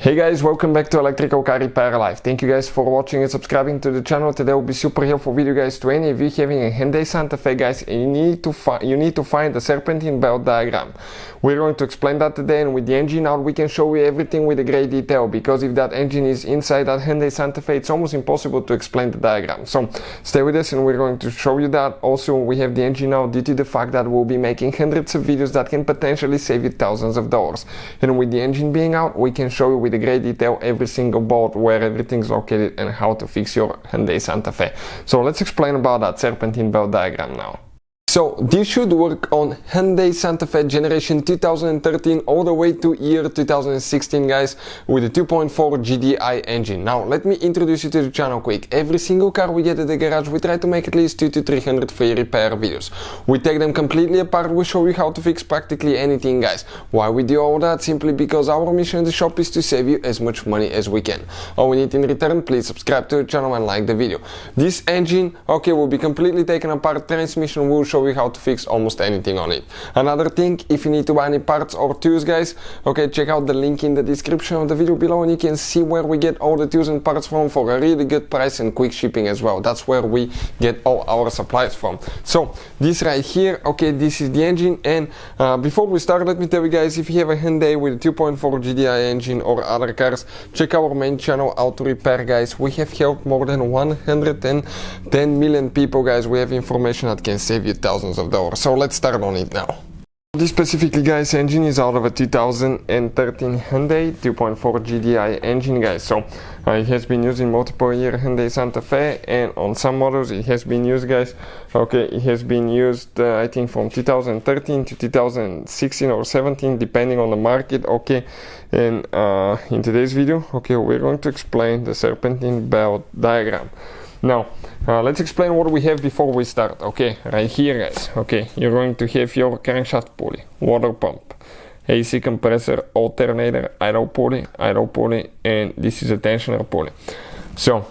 Hey guys, welcome back to Electrical Car Repair Live. Thank you guys for watching and subscribing to the channel. Today will be super helpful video guys to any of you having a Hyundai Santa Fe guys, and you need to find the serpentine belt diagram. We're going to explain that today, and with the engine out we can show you everything with a great detail, because if that engine is inside that Hyundai Santa Fe, it's almost impossible to explain the diagram. So stay with us and we're going to show you that. Also, we have the engine out due to the fact that we'll be making hundreds of videos that can potentially save you thousands of dollars. And with the engine being out, we can show you with a great detail every single bolt, where everything's located and how to fix your Hyundai Santa Fe. So let's explain about that serpentine belt diagram now. So this should work on Hyundai Santa Fe generation 2013 all the way to year 2016 guys, with a 2.4 Gdi engine. Now let me introduce you to the channel quick. Every single car we get at the garage, we try to make at least 200 to 300 free repair videos. We take them completely apart, we show you how to fix practically anything guys. Why we do all that? Simply because our mission in the shop is to save you as much money as we can. All we need in return, please subscribe to the channel and like the video. This engine, okay, will be completely taken apart. Transmission will show you how to fix almost anything on it. Another thing, if you need to buy any parts or tools guys, okay, check out the link in the description of the video below and you can see where we get all the tools and parts from for a really good price and quick shipping as well. That's where we get all our supplies from. So this right here, okay, this is the engine. And before we start, let me tell you guys, if you have a Hyundai with a 2.4 Gdi engine or other cars, check our main channel, Auto Repair guys. We have helped more than 110 million people guys. We have information that can save you thousands of dollars. So let's start on it now. This specifically guys engine is out of a 2013 Hyundai 2.4 Gdi engine guys. So it has been used in multiple year Hyundai Santa Fe, and on some models it has been used guys, okay, it has been used I think from 2013 to 2016 or 17 depending on the market, okay. And in today's video, okay, we're going to explain the serpentine belt diagram. Now let's explain what we have before we start. Okay, right here guys, okay, you're going to have your crankshaft pulley, water pump, AC compressor, alternator, idle pulley, and this is a tensioner pulley. So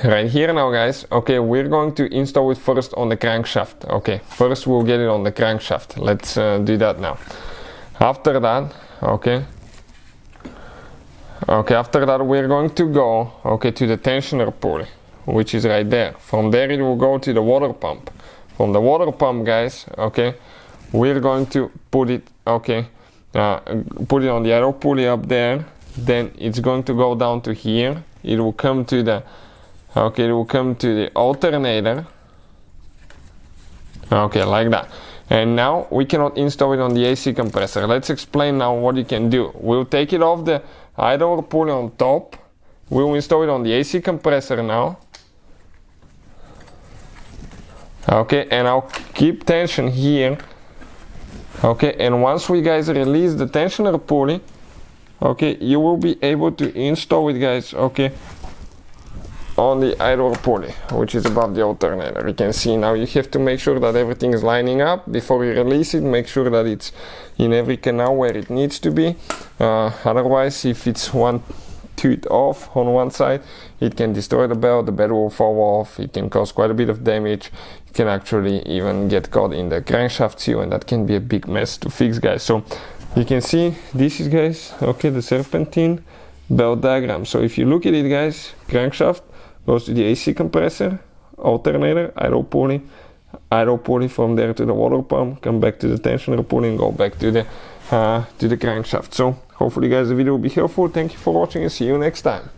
right here now guys, okay, we're going to install it first on the crankshaft. Okay, first we'll get it on the crankshaft. Let's do that now. After that, okay, after that we're going to go, okay, to the tensioner pulley, which is right there. From there it will go to the water pump. From the water pump guys, okay, we're going to put it, okay, put it on the idle pulley up there. Then it's going to go down to here. It will come to the, okay, it will come to the alternator, okay, like that. And now we cannot install it on the AC compressor. Let's explain now what you can do. We'll take it off the idle pulley on top. We'll install it on the AC compressor now. Okay, and I'll keep tension here. Okay, and once we guys release the tensioner pulley, okay, you will be able to install it guys, okay, on the idle pulley, which is above the alternator. You can see now you have to make sure that everything is lining up before you release it. Make sure that it's in every canal where it needs to be. Otherwise, if it's one tooth off on one side, it can destroy the belt will fall off, it can cause quite a bit of damage. It can actually even get caught in the crankshaft seal, and that can be a big mess to fix guys. So you can see this is guys, okay, the serpentine belt diagram. So if you look at it guys, crankshaft goes to the AC compressor, alternator, idle pulley from there to the water pump, come back to the tensioner pulley and go back to the crankshaft. So hopefully guys the video will be helpful. Thank you for watching and see you next time.